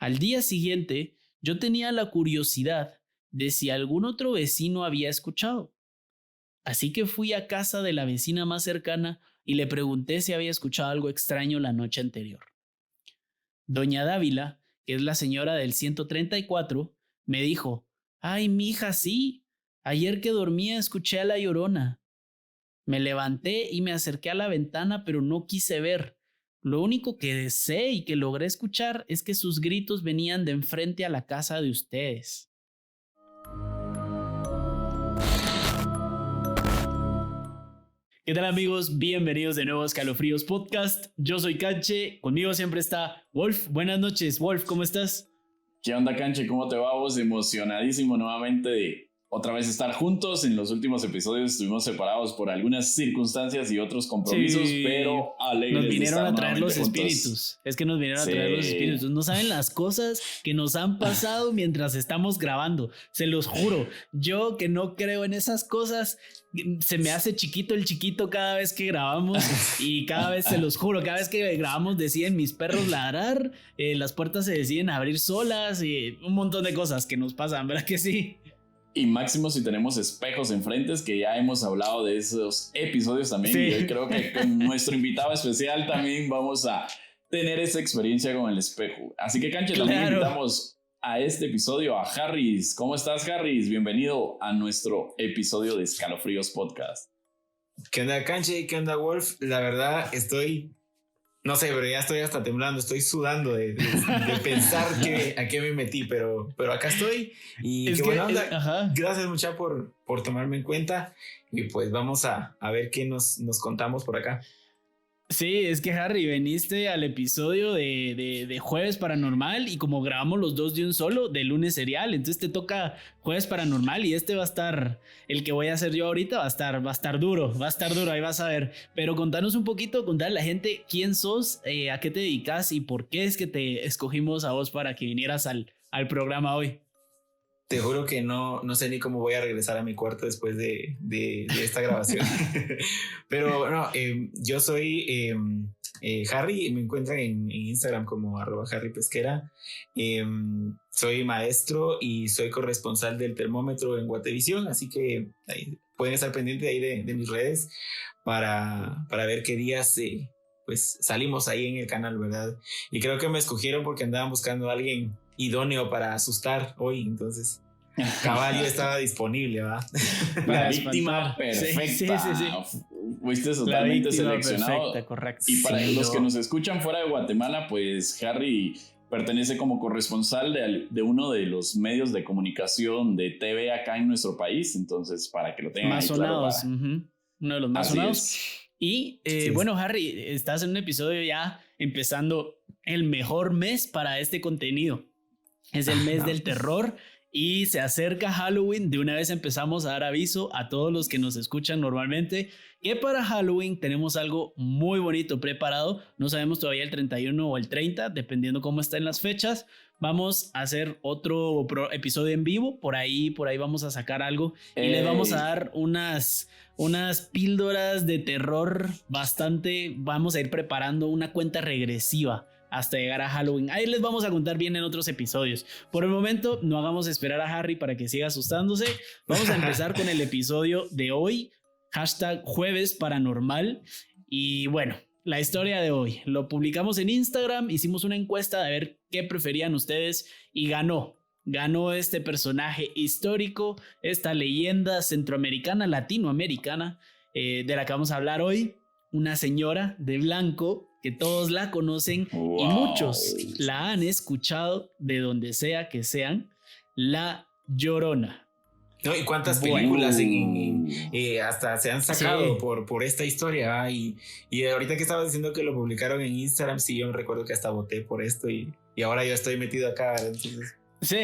Al día siguiente, yo tenía la curiosidad de si algún otro vecino había escuchado. Así que fui a casa de la vecina más cercana y le pregunté si había escuchado algo extraño la noche anterior. Doña Dávila, que es la señora del 134, me dijo: «Ay, mija, sí. Ayer que dormía escuché a la Llorona. Me levanté y me acerqué a la ventana, pero no quise ver. Lo único que sé y que logré escuchar es que sus gritos venían de enfrente a la casa de ustedes». ¿Qué tal, amigos? Bienvenidos de nuevo a Escalofríos Podcast. Yo soy Canche, conmigo siempre está Wolf. Buenas noches, Wolf, ¿cómo estás? ¿Qué onda, Canche? ¿Cómo te va vos? Emocionadísimo nuevamente de otra vez estar juntos. En los últimos episodios estuvimos separados por algunas circunstancias y otros compromisos, Sí, pero alegres nos vinieron de a estar traer los nuevamente juntos. espíritus. Es que nos vinieron a traer los espíritus. No saben las cosas que nos han pasado mientras estamos grabando. Se los juro. Yo que no creo en esas cosas, se me hace chiquito el chiquito cada vez que grabamos. Y cada vez, se los juro, cada vez que grabamos deciden mis perros ladrar, las puertas se deciden abrir solas y un montón de cosas que nos pasan, ¿verdad que sí? Y máximo si tenemos espejos enfrente, que ya hemos hablado de esos episodios también. Sí. Y hoy creo que con nuestro invitado especial también vamos a tener esa experiencia con el espejo. Así que, Canche, también invitamos a este episodio a Harris. ¿Cómo estás, Harris? Bienvenido a nuestro episodio de Escalofríos Podcast. ¿Qué onda, Canche? ¿Qué onda, Wolf? La verdad, no sé, pero ya estoy hasta temblando, estoy sudando de pensar a qué me metí, pero acá estoy. Y qué buena onda. Gracias mucha por tomarme en cuenta. Y pues vamos a ver qué nos contamos por acá. Sí, es que Harry, veniste al episodio de Jueves Paranormal y como grabamos los dos de un solo, de lunes serial, entonces te toca Jueves Paranormal y este va a estar, el que voy a hacer yo ahorita va a estar duro, ahí vas a ver. Pero contanos un poquito, contarle a la gente quién sos, a qué te dedicas y por qué es que te escogimos a vos para que vinieras al programa hoy. Te juro que no sé ni cómo voy a regresar a mi cuarto después de esta grabación. Pero bueno, yo soy Harry, me encuentran en Instagram como @harrypesquera. Soy maestro y soy corresponsal del termómetro en Guatevisión, así que pueden estar pendientes ahí de mis redes para ver qué días pues salimos ahí en el canal, ¿verdad? Y creo que me escogieron porque andaban buscando a alguien idóneo para asustar hoy, entonces Caballo estaba disponible, ¿va? La víctima perfecta. Sí. Fuiste totalmente seleccionado. Perfecta, correcto. Y para los que nos escuchan fuera de Guatemala, pues Harry pertenece como corresponsal de uno de los medios de comunicación de TV acá en nuestro país, entonces para que lo tengan más ahí sonados, claro, uno de los más sonados. Es. Y bueno, Harry, estás en un episodio ya empezando el mejor mes para este contenido. Es el mes del terror y se acerca Halloween. De una vez empezamos a dar aviso a todos los que nos escuchan normalmente que para Halloween tenemos algo muy bonito preparado. No sabemos todavía el 31 o el 30, dependiendo cómo estén las fechas. Vamos a hacer otro episodio en vivo. Por ahí vamos a sacar algo y les vamos a dar unas píldoras de terror bastante. Vamos a ir preparando una cuenta regresiva hasta llegar a Halloween. Ahí les vamos a contar bien en otros episodios. Por el momento, no hagamos esperar a Harry para que siga asustándose. Vamos a empezar con el episodio de hoy. #Jueves Paranormal. Y bueno, la historia de hoy. Lo publicamos en Instagram. Hicimos una encuesta de ver qué preferían ustedes y ganó este personaje histórico, esta leyenda centroamericana, latinoamericana, de la que vamos a hablar hoy. Una señora de blanco que todos la conocen y muchos la han escuchado de donde sea que sean, La Llorona. No, y cuántas películas hasta se han sacado por esta historia, ¿eh? Y ahorita que estabas diciendo que lo publicaron en Instagram, sí, yo me recuerdo que hasta voté por esto y ahora yo estoy metido acá, entonces. Sí,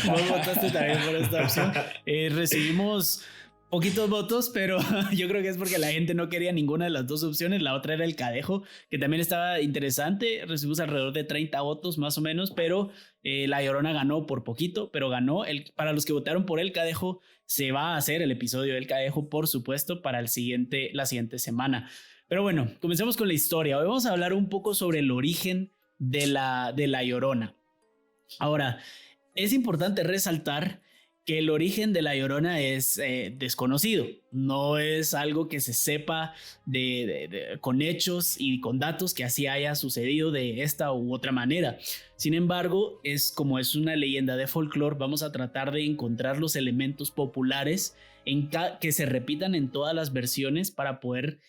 vos votaste también por esta opción. Recibimos poquitos votos, pero yo creo que es porque la gente no quería ninguna de las dos opciones. La otra era el Cadejo, que también estaba interesante. Recibimos alrededor de 30 votos más o menos, pero La Llorona ganó por poquito, pero ganó. Para los que votaron por el Cadejo, se va a hacer el episodio del Cadejo, por supuesto, para la siguiente semana. Pero bueno, comencemos con la historia. Hoy vamos a hablar un poco sobre el origen de la Llorona. Ahora, es importante resaltar que el origen de La Llorona es desconocido, no es algo que se sepa con hechos y con datos que así haya sucedido de esta u otra manera. Sin embargo, como es una leyenda de folclore, vamos a tratar de encontrar los elementos populares que se repitan en todas las versiones para poder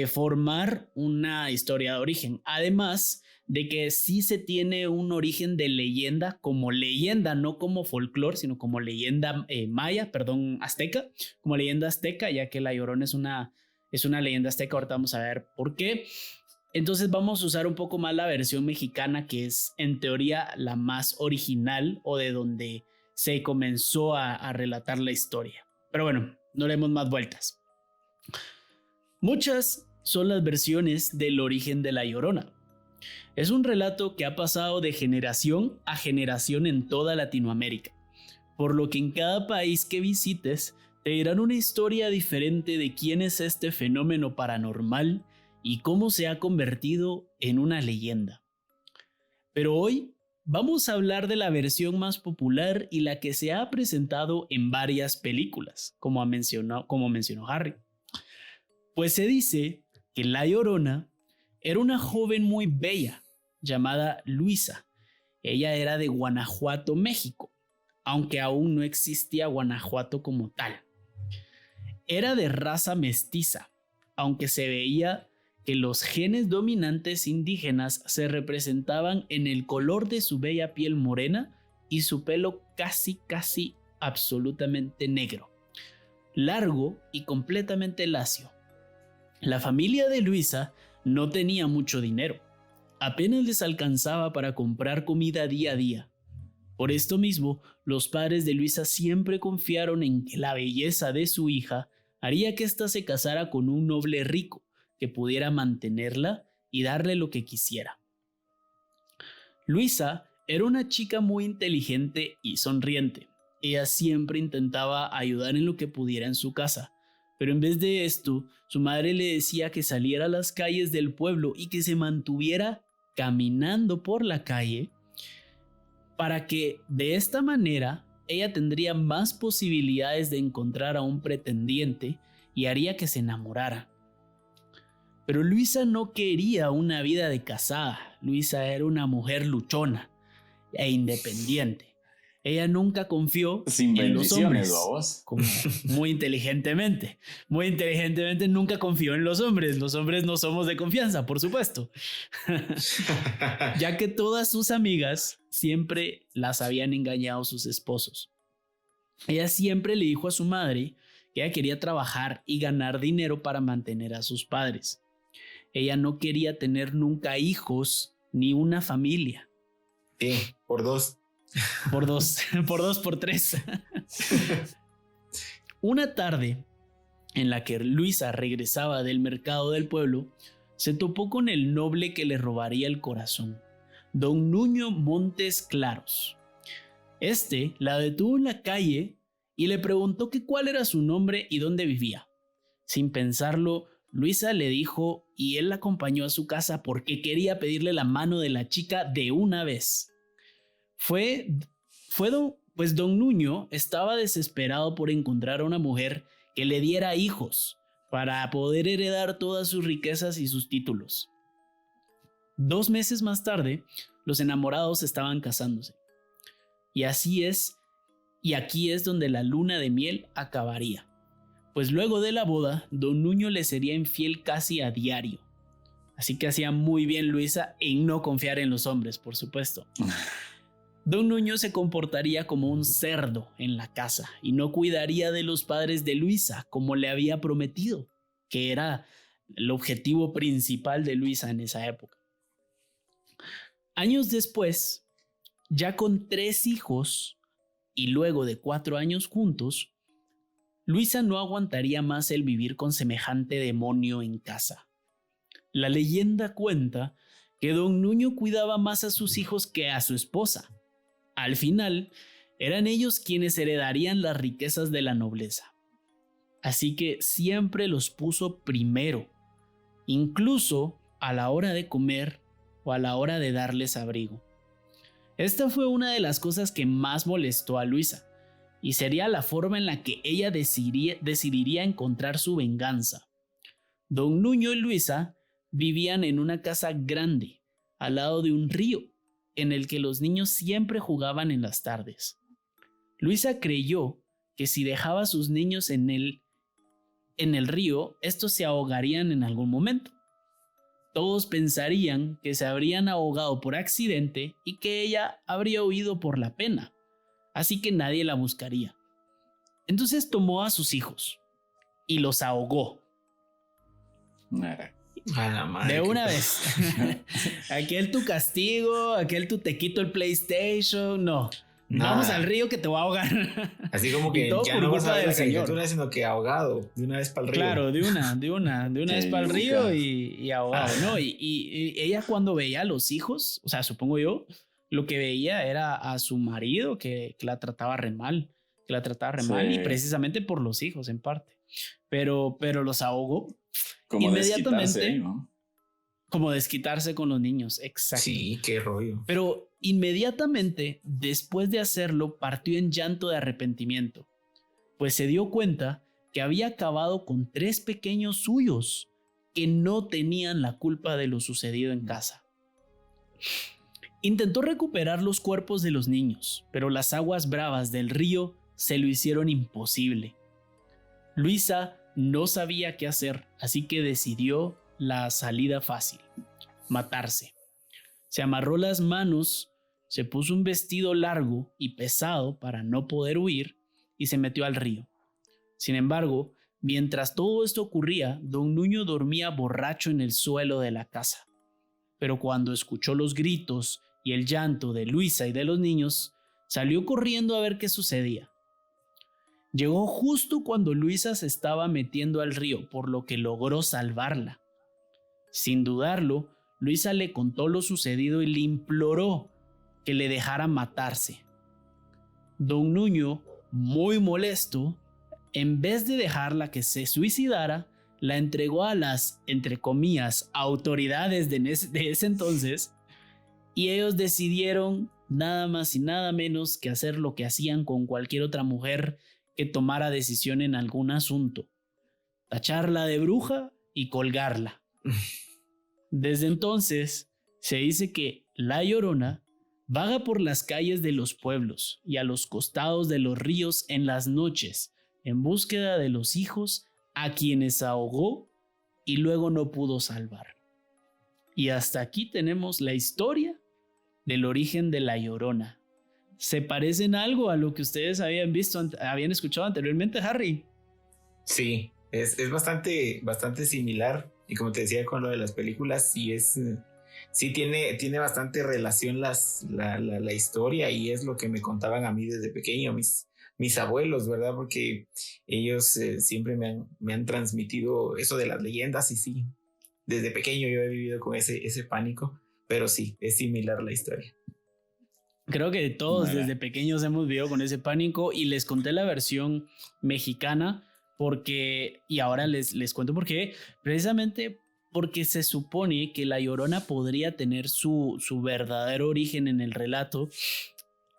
formar una historia de origen. Además de que sí se tiene un origen de leyenda, como leyenda, no como folclore, sino como leyenda azteca, como leyenda azteca, ya que La Llorona es una leyenda azteca. Ahorita vamos a ver por qué. Entonces vamos a usar un poco más la versión mexicana, que es en teoría la más original o de donde se comenzó a relatar la historia. Pero bueno, no le demos más vueltas. Muchas son las versiones del origen de La Llorona. Es un relato que ha pasado de generación a generación en toda Latinoamérica, por lo que en cada país que visites te dirán una historia diferente de quién es este fenómeno paranormal y cómo se ha convertido en una leyenda. Pero hoy vamos a hablar de la versión más popular y la que se ha presentado en varias películas, como mencionó Harry. Pues se dice que La Llorona era una joven muy bella llamada Luisa. Ella era de Guanajuato, México, aunque aún no existía Guanajuato como tal. Era de raza mestiza, aunque se veía que los genes dominantes indígenas se representaban en el color de su bella piel morena y su pelo casi absolutamente negro, largo y completamente lacio. La familia de Luisa no tenía mucho dinero, apenas les alcanzaba para comprar comida día a día. Por esto mismo, los padres de Luisa siempre confiaron en que la belleza de su hija haría que ésta se casara con un noble rico que pudiera mantenerla y darle lo que quisiera. Luisa era una chica muy inteligente y sonriente. Ella siempre intentaba ayudar en lo que pudiera en su casa, pero en vez de esto, su madre le decía que saliera a las calles del pueblo y que se mantuviera caminando por la calle, para que de esta manera ella tendría más posibilidades de encontrar a un pretendiente y haría que se enamorara. Pero Luisa no quería una vida de casada. Luisa era una mujer luchona e independiente. Ella nunca confió en los hombres. Como muy inteligentemente nunca confió en los hombres. Los hombres no somos de confianza, por supuesto. Ya que todas sus amigas siempre las habían engañado sus esposos. Ella siempre le dijo a su madre que ella quería trabajar y ganar dinero para mantener a sus padres. Ella no quería tener nunca hijos ni una familia. Por dos. Por tres. Una tarde en la que Luisa regresaba del mercado del pueblo, se topó con el noble que le robaría el corazón, don Nuño Montes Claros. Este la detuvo en la calle y le preguntó que cuál era su nombre y dónde vivía. Sin pensarlo, Luisa le dijo y él la acompañó a su casa porque quería pedirle la mano de la chica de una vez. Pues don Nuño estaba desesperado por encontrar a una mujer que le diera hijos para poder heredar todas sus riquezas y sus títulos. 2 meses más tarde, los enamorados estaban casándose. Y aquí es donde la luna de miel acabaría. Pues luego de la boda, don Nuño le sería infiel casi a diario. Así que hacía muy bien Luisa en no confiar en los hombres, por supuesto. Don Nuño se comportaría como un cerdo en la casa y no cuidaría de los padres de Luisa como le había prometido, que era el objetivo principal de Luisa en esa época. Años después, ya con 3 hijos y luego de 4 años juntos, Luisa no aguantaría más el vivir con semejante demonio en casa. La leyenda cuenta que don Nuño cuidaba más a sus hijos que a su esposa. Al final, eran ellos quienes heredarían las riquezas de la nobleza. Así que siempre los puso primero, incluso a la hora de comer o a la hora de darles abrigo. Esta fue una de las cosas que más molestó a Luisa, y sería la forma en la que ella decidiría encontrar su venganza. Don Nuño y Luisa vivían en una casa grande, al lado de un río, en el que los niños siempre jugaban en las tardes. Luisa creyó que si dejaba a sus niños en el río, estos se ahogarían en algún momento. Todos pensarían que se habrían ahogado por accidente y que ella habría huido por la pena, así que nadie la buscaría. Entonces tomó a sus hijos y los ahogó. A la madre, de una vez. Aquel tu castigo, aquel tu te quito el PlayStation, no. Nada. Vamos al río que te voy a ahogar. Así como que ya no vas a ver la caricatura, sino que ahogado, de una vez para el río. Claro, de una vez para el río y ahogado, ¿no? Y ella cuando veía a los hijos, o sea, supongo yo, lo que veía era a su marido que la trataba re mal, y precisamente por los hijos en parte. Pero los ahogó. Como inmediatamente, ¿no? Como desquitarse con los niños, exacto. Sí, qué rollo. Pero inmediatamente después de hacerlo partió en llanto de arrepentimiento, pues se dio cuenta que había acabado con 3 pequeños suyos que no tenían la culpa de lo sucedido en casa. Intentó recuperar los cuerpos de los niños, pero las aguas bravas del río se lo hicieron imposible. Luisa no sabía qué hacer, así que decidió la salida fácil: matarse. Se amarró las manos, se puso un vestido largo y pesado para no poder huir y se metió al río. Sin embargo, mientras todo esto ocurría, don Nuño dormía borracho en el suelo de la casa. Pero cuando escuchó los gritos y el llanto de Luisa y de los niños, salió corriendo a ver qué sucedía. Llegó justo cuando Luisa se estaba metiendo al río, por lo que logró salvarla. Sin dudarlo, Luisa le contó lo sucedido y le imploró que le dejara matarse. Don Nuño, muy molesto, en vez de dejarla que se suicidara, la entregó a las, entre comillas, autoridades de ese entonces, y ellos decidieron nada más y nada menos que hacer lo que hacían con cualquier otra mujer que tomara decisión en algún asunto: tacharla de bruja y colgarla. Desde entonces, se dice que La Llorona vaga por las calles de los pueblos y a los costados de los ríos en las noches, en búsqueda de los hijos a quienes ahogó y luego no pudo salvar. Y hasta aquí tenemos la historia del origen de La Llorona. ¿Se parecen algo a lo que ustedes habían escuchado anteriormente, Harry? Sí, es bastante similar. Y como te decía con lo de las películas, sí tiene bastante relación la historia, y es lo que me contaban a mí desde pequeño, mis abuelos, ¿verdad? Porque ellos siempre me han transmitido eso de las leyendas, y sí, desde pequeño yo he vivido con ese pánico, pero sí, es similar la historia. Creo que todos desde pequeños hemos vivido con ese pánico, y les conté la versión mexicana y ahora les cuento por qué. Precisamente porque se supone que La Llorona podría tener su verdadero origen en el relato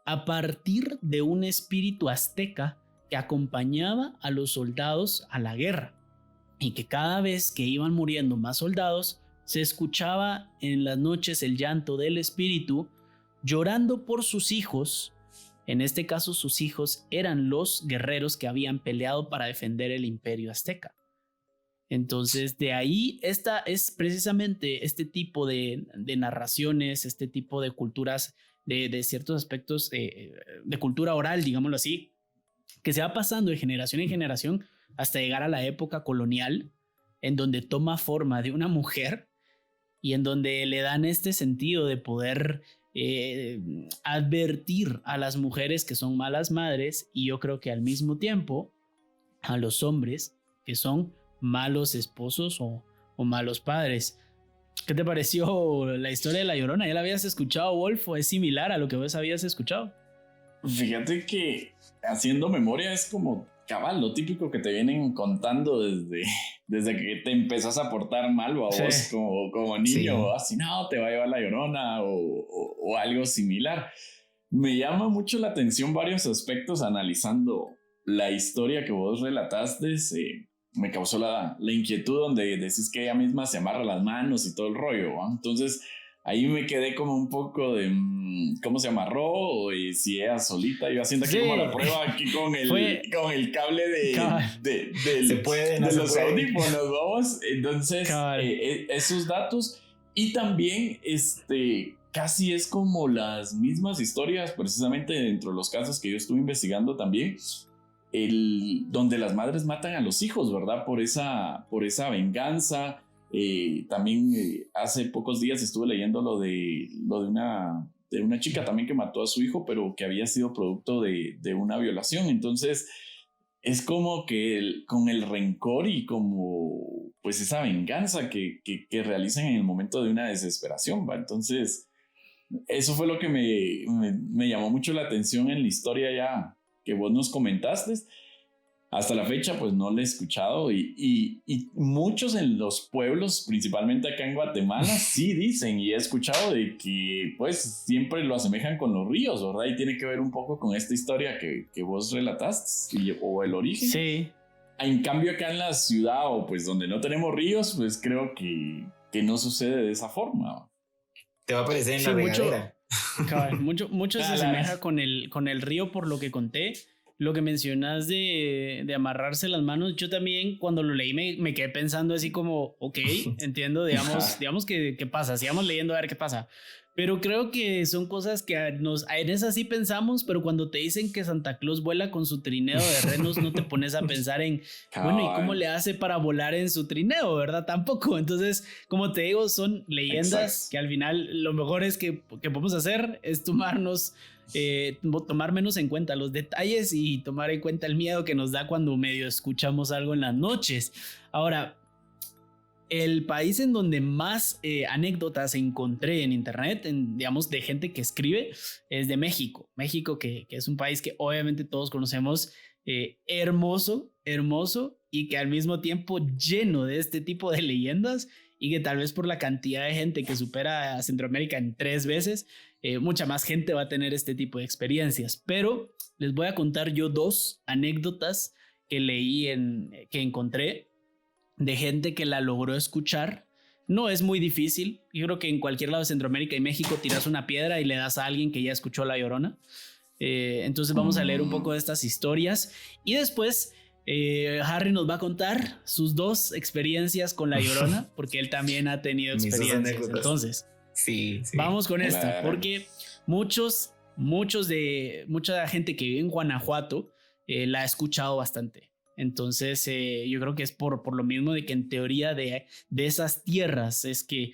a partir de un espíritu azteca que acompañaba a los soldados a la guerra, y que cada vez que iban muriendo más soldados, se escuchaba en las noches el llanto del espíritu llorando por sus hijos. En este caso, sus hijos eran los guerreros que habían peleado para defender el imperio azteca. Entonces, de ahí esta es precisamente este tipo de narraciones, este tipo de culturas, de ciertos aspectos de cultura oral, digámoslo así, que se va pasando de generación en generación hasta llegar a la época colonial, en donde toma forma de una mujer y en donde le dan este sentido de poder advertir a las mujeres que son malas madres, y yo creo que al mismo tiempo a los hombres que son malos esposos o malos padres. ¿Qué te pareció la historia de La Llorona? ¿Ya la habías escuchado, Wolf, o es similar a lo que vos habías escuchado? Fíjate que haciendo memoria es como cabal, lo típico que te vienen contando desde que te empezás a portar mal o a vos como niño, así no, te va a llevar la Llorona o algo similar. Me llama mucho la atención varios aspectos analizando la historia que vos relataste. Me causó la inquietud donde decís que ella misma se amarra las manos y todo el rollo, ¿no? Entonces ahí me quedé como un poco de cómo se amarró y si ella solita iba haciendo aquí como la prueba aquí con el cable de los audífonos, vamos. Entonces esos datos y también casi es como las mismas historias precisamente dentro de los casos que yo estuve investigando también, donde las madres matan a los hijos, ¿verdad? Por esa venganza. También hace pocos días estuve leyendo lo de una chica también que mató a su hijo, pero que había sido producto de una violación. Entonces es como que con el rencor y como pues esa venganza que realizan en el momento de una desesperación, ¿va? Entonces eso fue lo que me llamó mucho la atención en la historia ya que vos nos comentaste. Hasta la fecha pues no la he escuchado y muchos en los pueblos, principalmente acá en Guatemala, sí dicen y he escuchado de que pues siempre lo asemejan con los ríos, ¿verdad? Y tiene que ver un poco con esta historia que vos relataste o el origen. Sí. En cambio acá en la ciudad o pues donde no tenemos ríos, pues creo que no sucede de esa forma. Te va a aparecer en la regadera. Mucho se asemeja con el río por lo que conté. Lo que mencionas de amarrarse las manos, yo también cuando lo leí me quedé pensando así como, ok, entiendo, digamos que pasa, sigamos leyendo a ver qué pasa. Pero creo que son cosas que en esas sí pensamos, pero cuando te dicen que Santa Claus vuela con su trineo de renos, no te pones a pensar en, bueno, ¿y cómo le hace para volar en su trineo, verdad? Tampoco. Entonces, como te digo, son leyendas que al final lo mejor es que podemos hacer es tomar menos en cuenta los detalles y tomar en cuenta el miedo que nos da cuando medio escuchamos algo en las noches. Ahora, el país en donde más anécdotas encontré en internet, digamos, de gente que escribe, es de México. México, que es un país que obviamente todos conocemos, hermoso y que al mismo tiempo lleno de este tipo de leyendas y que tal vez por la cantidad de gente que supera a Centroamérica en 3 veces, mucha más gente va a tener este tipo de experiencias. Pero les voy a contar yo 2 anécdotas que leí que encontré de gente que la logró escuchar. No es muy difícil. Yo creo que en cualquier lado de Centroamérica y México tiras una piedra y le das a alguien que ya escuchó La Llorona. Entonces vamos a leer un poco de estas historias y después Harry nos va a contar sus 2 experiencias con La Llorona, porque él también ha tenido experiencias. Entonces, sí. Vamos con esta, porque mucha gente que vive en Guanajuato la ha escuchado bastante. Entonces yo creo que es por lo mismo de que en teoría de esas tierras es que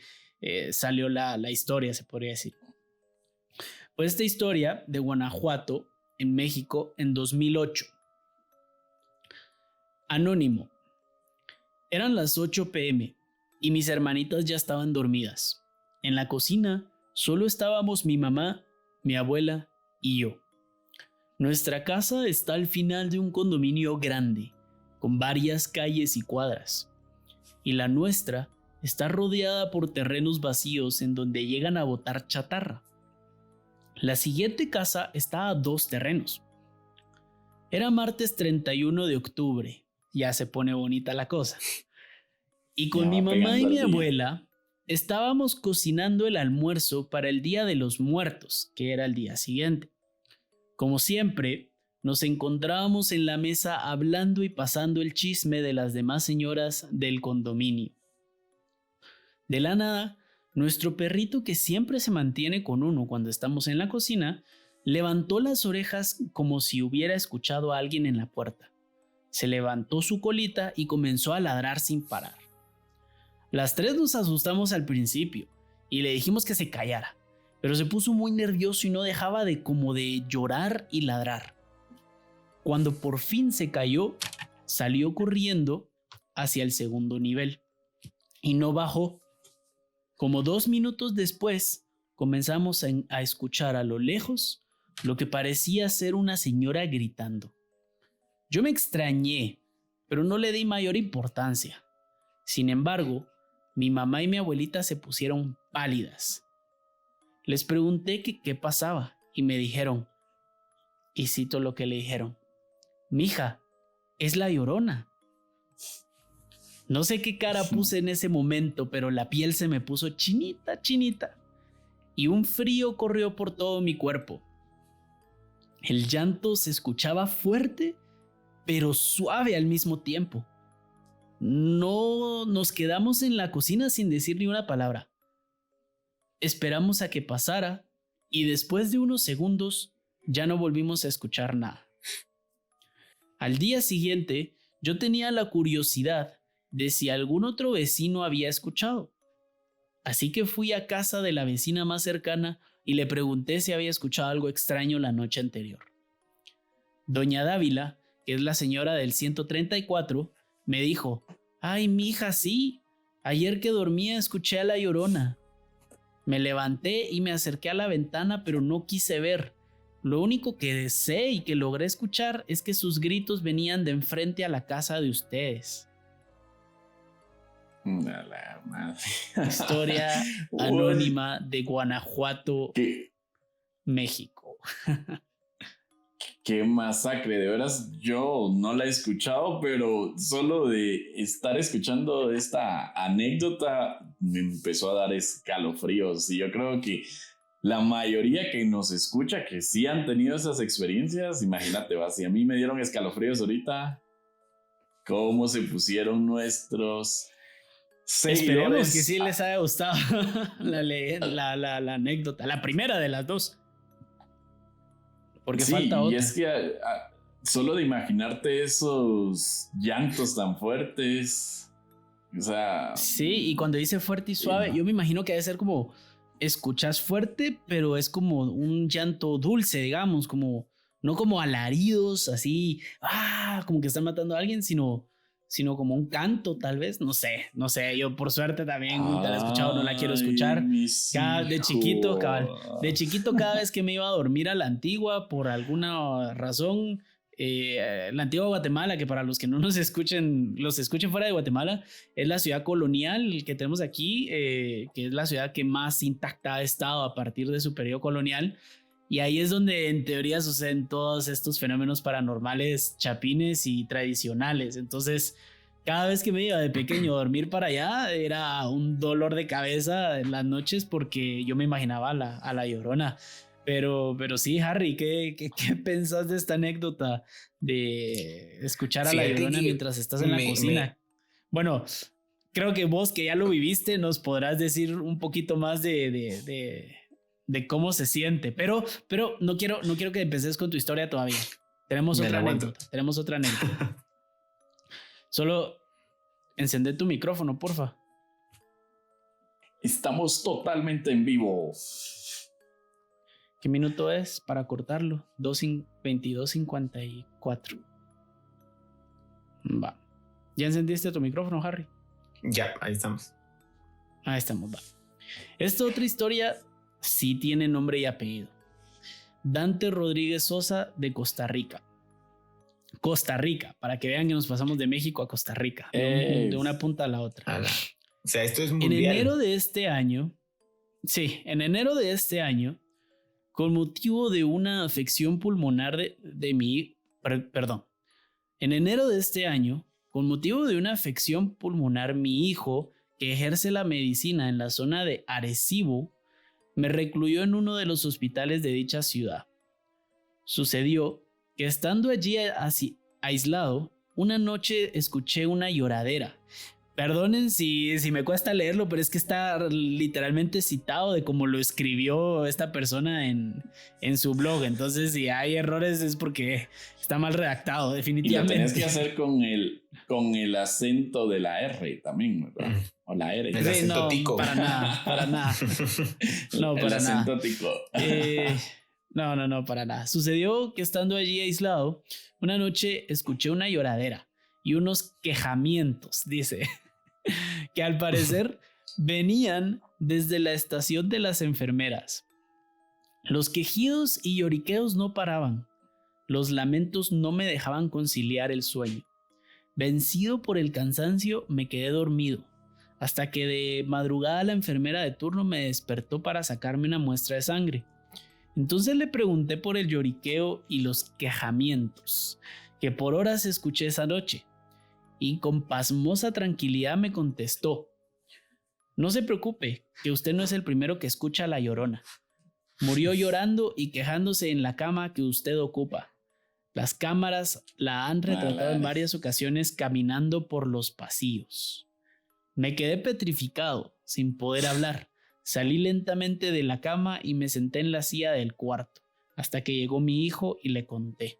salió la historia, se podría decir. Pues esta historia de Guanajuato en México en 2008. Anónimo. Eran las 8 p.m. y mis hermanitas ya estaban dormidas. En la cocina solo estábamos mi mamá, mi abuela y yo. Nuestra casa está al final de un condominio grande, con varias calles y cuadras, y la nuestra está rodeada por terrenos vacíos en donde llegan a botar chatarra. La siguiente casa está a 2 terrenos. Era martes 31 de octubre, ya se pone bonita la cosa, y con mi mamá y mi abuela estábamos cocinando el almuerzo para el Día de los Muertos, que era el día siguiente. Como siempre, nos encontrábamos en la mesa hablando y pasando el chisme de las demás señoras del condominio. De la nada, nuestro perrito, que siempre se mantiene con uno cuando estamos en la cocina, levantó las orejas como si hubiera escuchado a alguien en la puerta. Se levantó su colita y comenzó a ladrar sin parar. Las 3 nos asustamos al principio y le dijimos que se callara, pero se puso muy nervioso y no dejaba de llorar y ladrar. Cuando por fin se calló, salió corriendo hacia el segundo nivel y no bajó. Como 2 minutos después, comenzamos a escuchar a lo lejos lo que parecía ser una señora gritando. Yo me extrañé, pero no le di mayor importancia. Sin embargo, mi mamá y mi abuelita se pusieron pálidas. Les pregunté que qué pasaba y me dijeron, y cito lo que le dijeron: mija, es la Llorona. No sé qué cara puse en ese momento, pero la piel se me puso chinita, chinita, y un frío corrió por todo mi cuerpo. El llanto se escuchaba fuerte, pero suave al mismo tiempo. No nos quedamos en la cocina sin decir ni una palabra. Esperamos a que pasara y después de unos segundos ya no volvimos a escuchar nada. Al día siguiente, yo tenía la curiosidad de si algún otro vecino había escuchado. Así que fui a casa de la vecina más cercana y le pregunté si había escuchado algo extraño la noche anterior. Doña Dávila, que es la señora del 134, me dijo: ay, mija, sí, ayer que dormía escuché a la Llorona. Me levanté y me acerqué a la ventana, pero no quise ver. Lo único que sé y que logré escuchar es que sus gritos venían de enfrente a la casa de ustedes. La madre. Historia anónima de Guanajuato, México. Qué masacre, de veras yo no la he escuchado, pero solo de estar escuchando esta anécdota me empezó a dar escalofríos. Y yo creo que la mayoría que nos escucha, que sí han tenido esas experiencias, imagínate, si a mí me dieron escalofríos ahorita, ¿cómo se pusieron nuestros seguidores? Esperemos que sí les haya gustado la anécdota, la primera de las dos. Porque sí, falta otra. Y es que solo de imaginarte esos llantos tan fuertes, o sea... Sí, y cuando dice fuerte y suave, yo me imagino que debe ser como, escuchas fuerte, pero es como un llanto dulce, digamos, como, no como alaridos, así, como que están matando a alguien, sino como un canto, tal vez, no sé, yo por suerte también nunca la he escuchado, no la quiero escuchar. De chiquito, cada vez que me iba a dormir a la Antigua, por alguna razón, la Antigua Guatemala, que para los que no los escuchen fuera de Guatemala, es la ciudad colonial que tenemos aquí, que es la ciudad que más intacta ha estado a partir de su periodo colonial. Y ahí es donde en teoría suceden todos estos fenómenos paranormales chapines y tradicionales. Entonces, cada vez que me iba de pequeño a dormir para allá, era un dolor de cabeza en las noches porque yo me imaginaba a la Llorona. Pero sí, Harry, ¿qué pensás de esta anécdota de escuchar a la Llorona mientras estás en la cocina? Bueno, creo que vos, que ya lo viviste, nos podrás decir un poquito más de cómo se siente, pero no quiero que empeces con tu historia todavía. Tenemos otra anécdota. Solo encende tu micrófono, porfa. Estamos totalmente en vivo. ¿Qué minuto es para cortarlo? 22:54. Va. ¿Ya encendiste tu micrófono, Harry? Ya, ahí estamos. Ahí estamos, va. Esta otra historia sí tiene nombre y apellido. Dante Rodríguez Sosa, de Costa Rica. Costa Rica, para que vean que nos pasamos de México a Costa Rica, de una punta a la otra. O sea, esto es mundial. En enero de este año, con motivo de una afección pulmonar mi hijo, que ejerce la medicina en la zona de Arecibo, me recluyó en uno de los hospitales de dicha ciudad. Sucedió que estando allí aislado, una noche escuché una lloradera. Perdonen si me cuesta leerlo, pero es que está literalmente citado de cómo lo escribió esta persona en su blog. Entonces, si hay errores es porque está mal redactado, definitivamente. Y lo tenés que hacer con el acento de la R también, ¿verdad? O la R. El acento tico. Para nada. No, para nada. El acento tico. No, para nada. Sucedió que estando allí aislado, una noche escuché una lloradera y unos quejamientos, dice, que al parecer venían desde la estación de las enfermeras. Los quejidos y lloriqueos no paraban. Los lamentos no me dejaban conciliar el sueño. Vencido por el cansancio, me quedé dormido, hasta que de madrugada la enfermera de turno me despertó para sacarme una muestra de sangre. Entonces le pregunté por el lloriqueo y los quejamientos que por horas escuché esa noche, y con pasmosa tranquilidad me contestó: no se preocupe, que usted no es el primero que escucha a la Llorona. Murió llorando y quejándose en la cama que usted ocupa. Las cámaras la han retratado en varias ocasiones caminando por los pasillos. Me quedé petrificado, sin poder hablar. Salí lentamente de la cama y me senté en la silla del cuarto, hasta que llegó mi hijo y le conté.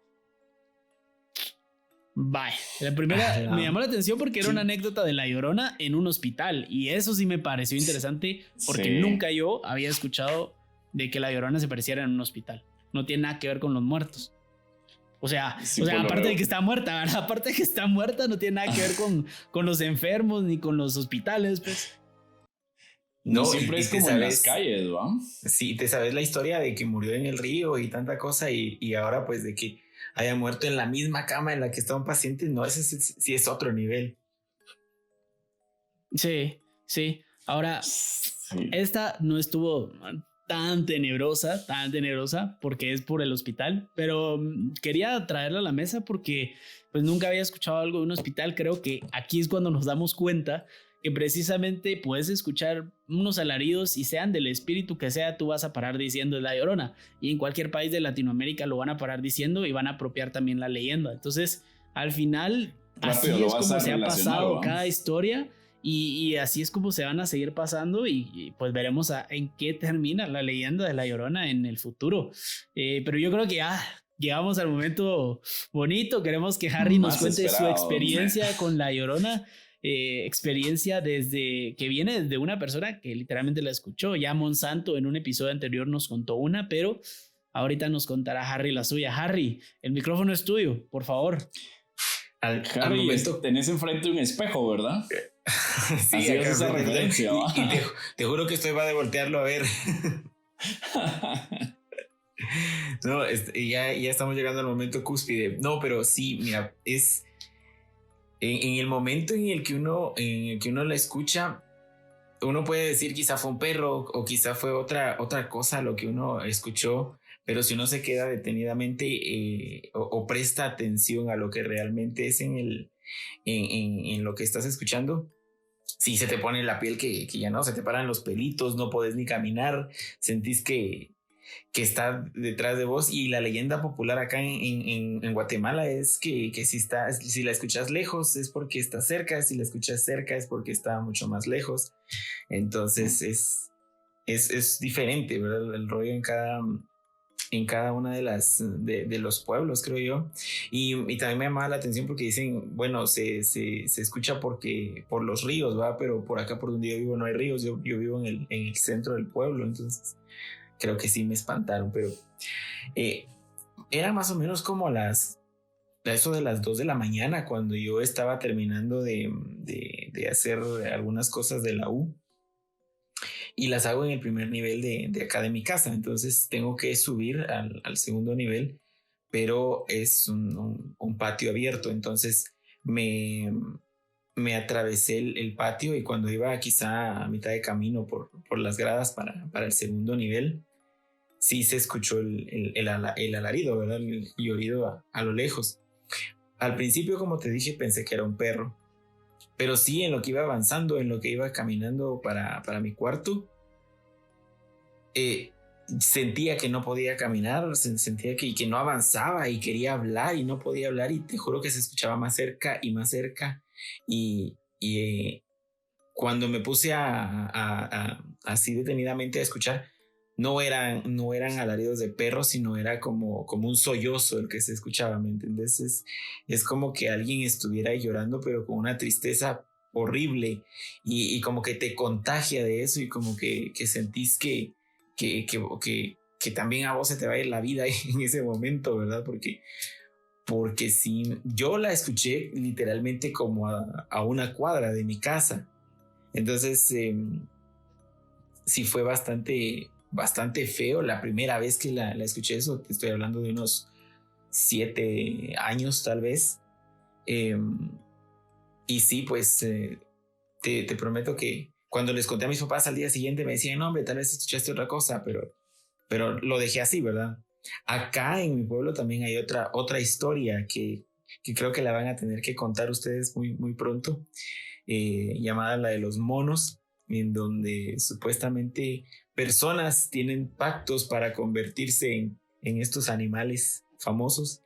Vaya, la primera me llamó la atención porque era una anécdota de la Llorona en un hospital, y eso sí me pareció interesante porque nunca yo había escuchado de que la Llorona se pareciera en un hospital. No tiene nada que ver con los muertos. O sea, aparte de que está muerta, ¿verdad? Aparte de que está muerta, no tiene nada que ver con los enfermos ni con los hospitales, pues. No, siempre es como en las calles, ¿va? Sí, te sabes la historia de que murió en el río y tanta cosa, y ahora pues de que haya muerto en la misma cama en la que está un paciente, no, ese sí es otro nivel. Sí. Ahora, esta no estuvo tan tenebrosa, porque es por el hospital, pero quería traerla a la mesa porque pues nunca había escuchado algo de un hospital. Creo que aquí es cuando nos damos cuenta que precisamente puedes escuchar unos alaridos y sean del espíritu que sea, tú vas a parar diciendo es la Llorona, y en cualquier país de Latinoamérica lo van a parar diciendo y van a apropiar también la leyenda. Entonces, al final, así es como se ha pasado cada historia. Y así es como se van a seguir pasando, y pues veremos en qué termina la leyenda de la Llorona en el futuro. Pero yo creo que ya llegamos al momento bonito. Queremos que Harry nos cuente su experiencia con la Llorona. Experiencia desde que viene de una persona que literalmente la escuchó. Ya Monsanto en un episodio anterior nos contó una, pero ahorita nos contará Harry la suya. Harry, el micrófono es tuyo, por favor. Harry, tenés enfrente un espejo, ¿verdad? Sí, así es esa referencia. Y te juro que estoy va de voltearlo a ver. No, ya estamos llegando al momento cúspide. No, pero sí, mira, es en el momento en el que uno la escucha, uno puede decir quizá fue un perro o quizá fue otra cosa lo que uno escuchó. Pero si uno se queda detenidamente o presta atención a lo que realmente es en lo que estás escuchando, sí se te pone la piel que ya no, se te paran los pelitos, no podés ni caminar, sentís que está detrás de vos. Y la leyenda popular acá en Guatemala es que si la escuchas lejos es porque está cerca, si la escuchas cerca es porque está mucho más lejos. Entonces es diferente, ¿verdad? El rollo en cada una de los pueblos, creo yo. Y también me llamaba la atención porque dicen, bueno, se escucha por los ríos, ¿va? Pero por acá por donde yo vivo no hay ríos. Yo vivo en el centro del pueblo, entonces creo que sí me espantaron. Pero era más o menos como eso de las 2 de la mañana, cuando yo estaba terminando de hacer algunas cosas de la U. Y las hago en el primer nivel de acá de mi casa. Entonces tengo que subir al segundo nivel, pero es un patio abierto. Entonces me atravesé el patio, y cuando iba quizá a mitad de camino por las gradas para el segundo nivel, sí se escuchó el alarido, ¿verdad? El llorido a lo lejos. Al principio, como te dije, pensé que era un perro. Pero sí, en lo que iba avanzando, en lo que iba caminando para mi cuarto, sentía que no podía caminar, sentía que no avanzaba y quería hablar y no podía hablar, y te juro que se escuchaba más cerca y más cerca. Y cuando me puse así detenidamente a escuchar, no eran alaridos de perros, sino era como un sollozo el que se escuchaba, ¿me entiendes? Es como que alguien estuviera llorando, pero con una tristeza horrible, y como que te contagia de eso, y como que sentís que también a vos se te va a ir la vida en ese momento, ¿verdad? Porque si yo la escuché literalmente como a una cuadra de mi casa. Entonces sí fue bastante feo la primera vez que la escuché. Eso te estoy hablando de unos 7 años tal vez. Y sí, pues te prometo que cuando les conté a mis papás al día siguiente me decían, no, hombre, tal vez escuchaste otra cosa, pero lo dejé así, ¿verdad? Acá en mi pueblo también hay otra historia que creo que la van a tener que contar ustedes muy, muy pronto, llamada la de los monos, en donde supuestamente personas tienen pactos para convertirse en estos animales famosos.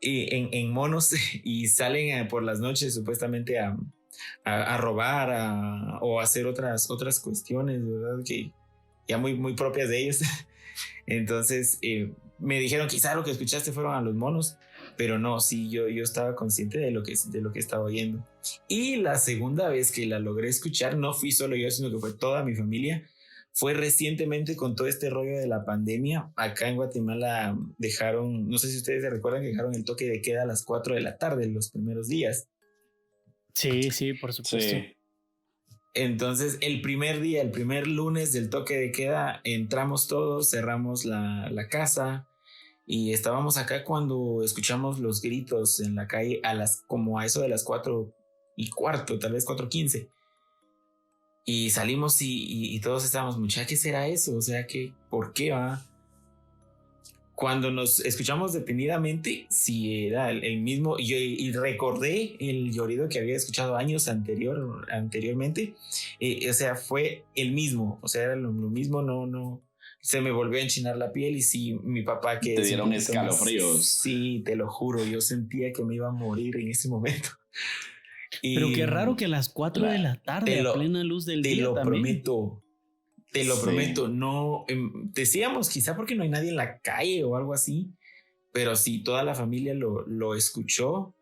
En monos y salen por las noches supuestamente a robar o a hacer otras cuestiones, ¿verdad? Que ya muy, muy propias de ellos. Entonces me dijeron, quizá lo que escuchaste fueron a los monos, pero no, sí, yo estaba consciente de lo que estaba oyendo. Y la segunda vez que la logré escuchar, no fui solo yo, sino que fue toda mi familia. Fue recientemente con todo este rollo de la pandemia. Acá en Guatemala dejaron, no sé si ustedes se recuerdan que dejaron el toque de queda a las 4 de la tarde los primeros días. Sí, por supuesto. Sí. Entonces, el primer lunes del toque de queda, entramos todos, cerramos la casa y estábamos acá cuando escuchamos los gritos en la calle como a eso de las 4:15, tal vez 4:15. Y salimos y todos estábamos, mucha, ¿qué será eso? O sea, ¿por qué va? Cuando nos escuchamos detenidamente, sí era el mismo. Y recordé el llorido que había escuchado años anteriormente. O sea, fue el mismo. O sea, era lo mismo, no. Se me volvió a enchinar la piel y sí, mi papá que... Te dieron escalofríos. Sí, te lo juro. Yo sentía que me iba a morir en ese momento. Pero qué raro que a las 4 de la tarde, a plena luz del día también. Te lo prometo, no decíamos quizá porque no hay nadie en la calle o algo así, pero sí, toda la familia lo escuchó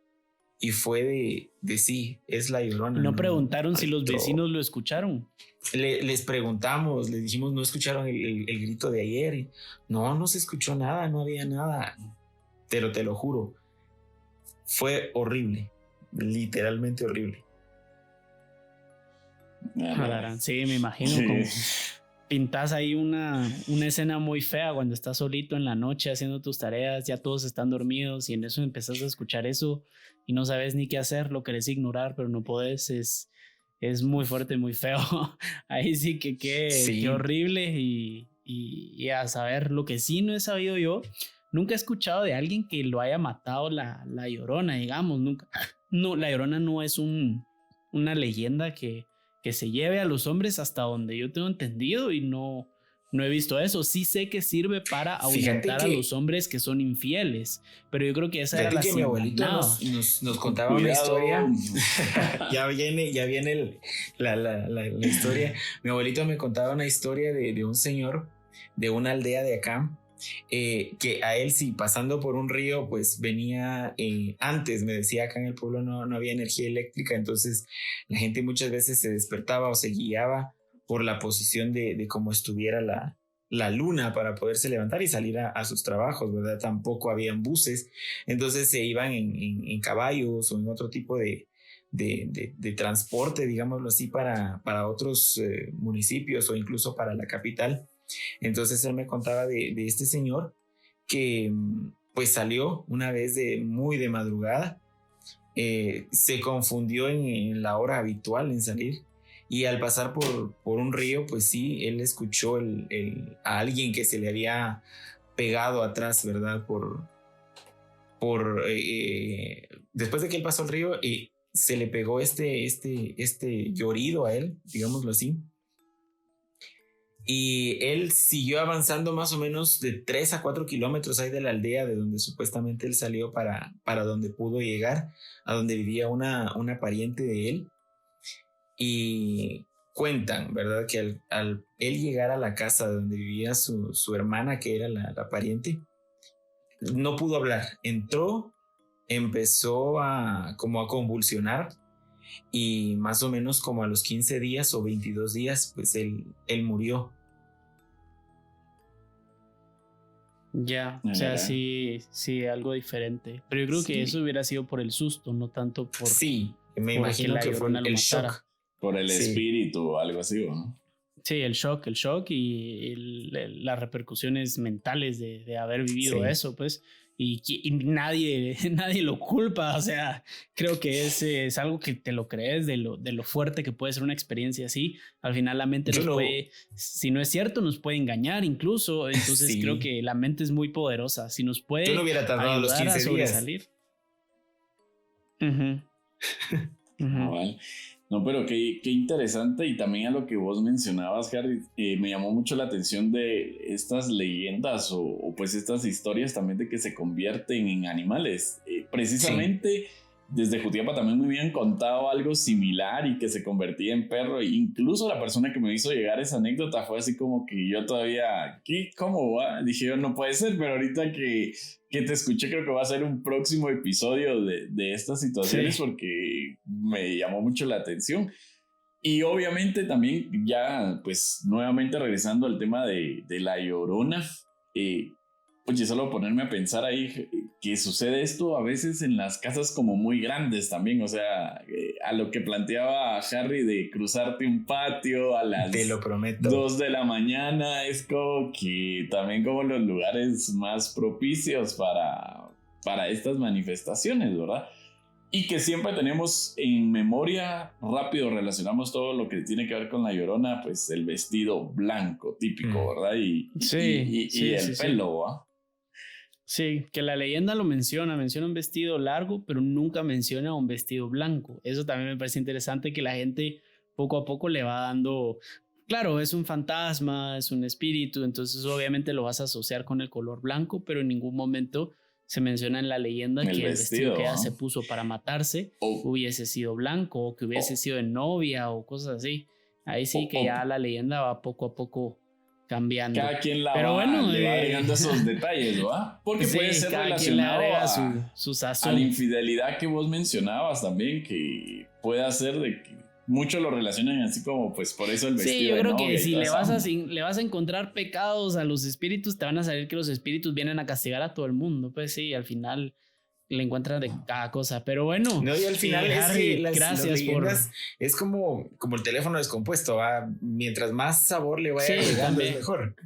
y fue de sí, es la Llorona. ¿No preguntaron si los vecinos lo escucharon? Les preguntamos, les dijimos, ¿no escucharon el grito de ayer? Y, no se escuchó nada, no había nada, pero te lo juro, fue horrible. Literalmente horrible. Sí, me imagino como pintas ahí una escena muy fea cuando estás solito en la noche haciendo tus tareas, ya todos están dormidos y en eso empezás a escuchar eso y no sabes ni qué hacer, lo querés ignorar pero no podés, es muy fuerte, muy feo. Ahí sí que qué horrible y a saber, lo que sí no he sabido yo, nunca he escuchado de alguien que lo haya matado la Llorona, digamos, nunca. No, la Llorona no es una leyenda que se lleve a los hombres hasta donde yo tengo entendido y no he visto eso. Sí sé que sirve para ahuyentar a los hombres que son infieles, pero yo creo que esa era la que mi abuelito nos contaba una historia. ya viene la historia. Mi abuelito me contaba una historia de un señor de una aldea de acá, que a él sí, pasando por un río, pues venía, antes me decía, acá en el pueblo no había energía eléctrica, entonces la gente muchas veces se despertaba o se guiaba por la posición de cómo estuviera la luna para poderse levantar y salir a sus trabajos, ¿verdad? Tampoco habían buses, entonces se iban en caballos o en otro tipo de transporte, digámoslo así, para otros municipios o incluso para la capital. Entonces él me contaba de este señor que pues salió una vez muy de madrugada, se confundió en la hora habitual en salir y al pasar por un río, pues sí, él escuchó a alguien que se le había pegado atrás, ¿verdad? Después de que él pasó el río, se le pegó este llorido a él, digámoslo así. Y él siguió avanzando más o menos de 3 a 4 kilómetros ahí de la aldea de donde supuestamente él salió para donde pudo llegar, a donde vivía una pariente de él. Y cuentan, ¿verdad? Que al él llegar a la casa donde vivía su hermana, que era la pariente, no pudo hablar. Entró, empezó como a convulsionar y más o menos como a los 15 días o 22 días, pues él murió. Ya, o sea, sí, algo diferente. Pero yo creo que eso hubiera sido por el susto, no tanto por... Sí, me imagino que fue el shock. Por el espíritu o algo así, ¿no? Sí, el shock y las repercusiones mentales de haber vivido eso, pues, y nadie lo culpa, o sea, creo que es algo que te lo crees de lo fuerte que puede ser una experiencia así. Al final la mente puede, si no es cierto, nos puede engañar incluso, entonces creo que la mente es muy poderosa, si nos puede yo no hubiera tardado los 15 a sobresalir. Vale. No, pero qué interesante, y también a lo que vos mencionabas, Harry, me llamó mucho la atención de estas leyendas o pues estas historias también de que se convierten en animales. Precisamente desde Jutiapa también me habían contado algo similar y que se convertía en perro. E incluso la persona que me hizo llegar esa anécdota fue así como que yo todavía, ¿qué? ¿Cómo va? Dije yo, no puede ser, pero ahorita que te escuché creo que va a ser un próximo episodio de estas situaciones porque me llamó mucho la atención. Y obviamente también ya pues nuevamente regresando al tema de La Llorona, oye, solo ponerme a pensar ahí que sucede esto a veces en las casas como muy grandes también, o sea, a lo que planteaba Harry de cruzarte un patio a las te lo prometo 2 de la mañana, es como que también como los lugares más propicios para estas manifestaciones, ¿verdad? Y que siempre tenemos en memoria, rápido relacionamos todo lo que tiene que ver con La Llorona, pues el vestido blanco típico, ¿verdad? Y el pelo, ¿verdad? Sí, que la leyenda lo menciona un vestido largo, pero nunca menciona un vestido blanco. Eso también me parece interesante, que la gente poco a poco le va dando, claro, es un fantasma, es un espíritu, entonces obviamente lo vas a asociar con el color blanco, pero en ningún momento se menciona en la leyenda que el vestido que ella se puso para matarse hubiese sido blanco, o que hubiese sido de novia o cosas así. Ahí sí que ya la leyenda va poco a poco cambiando. Cada quien le va agregando esos detalles, ¿va? Porque puede ser relacionado su sazón. A la infidelidad que vos mencionabas también, que puede hacer de que muchos lo relacionan así como, pues por eso el vestido. Sí, yo creo que si le vas a encontrar pecados a los espíritus, te van a salir que los espíritus vienen a castigar a todo el mundo. Pues sí, al final le encuentran de cada cosa, pero bueno. No, y al final es Harry, que gracias por... Es como el teléfono descompuesto, ¿va? Mientras más sabor le vaya agregando es mejor.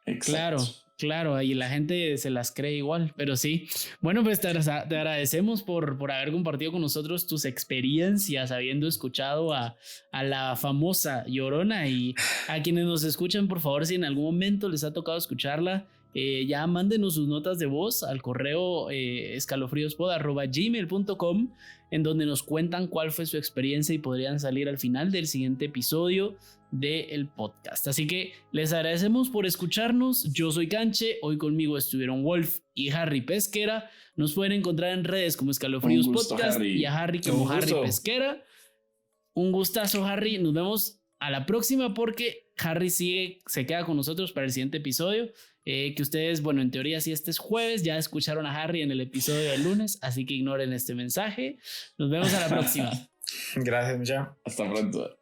Exacto. Claro, y la gente se las cree igual, pero sí. Bueno, pues te agradecemos por haber compartido con nosotros tus experiencias, habiendo escuchado a la famosa Llorona, y a quienes nos escuchan, por favor, si en algún momento les ha tocado escucharla, ya mándenos sus notas de voz al correo escalofriospod@gmail.com, en donde nos cuentan cuál fue su experiencia y podrían salir al final del siguiente episodio del podcast. Así que les agradecemos por escucharnos. Yo soy Canche, hoy conmigo estuvieron Wolf y Harry Pesquera. Nos pueden encontrar en redes como Escalofríos Podcast, Harry. Y a Harry como Harry Pesquera. Un gustazo, Harry. Nos vemos a la próxima, porque Harry se queda con nosotros para el siguiente episodio. Que ustedes, bueno, en teoría, si este es jueves, ya escucharon a Harry en el episodio del lunes, así que ignoren este mensaje. Nos vemos a la próxima. Gracias, muchacho. Hasta pronto.